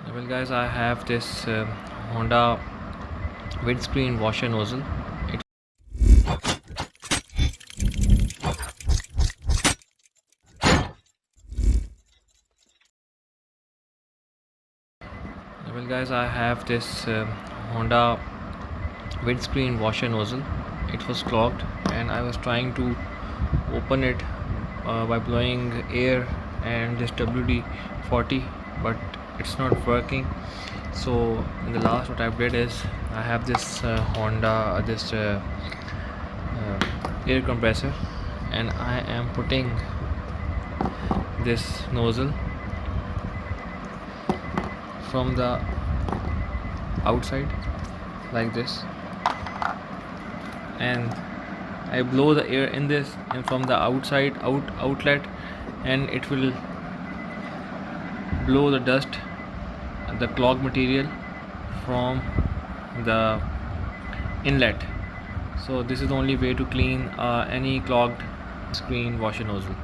Well guys, I have this Honda windscreen washer nozzle. It, well guys, I have this Honda windscreen washer nozzle. It was clogged and I was trying to open it by blowing air and this WD-40, but it's not working. So in the last, what I did is I have this Honda air compressor, and I am putting this nozzle from the outside like this, and I blow the air in this and from the outlet, and it will blow the dust, the clogged material from the inlet. So this is the only way to clean any clogged screen washer nozzle.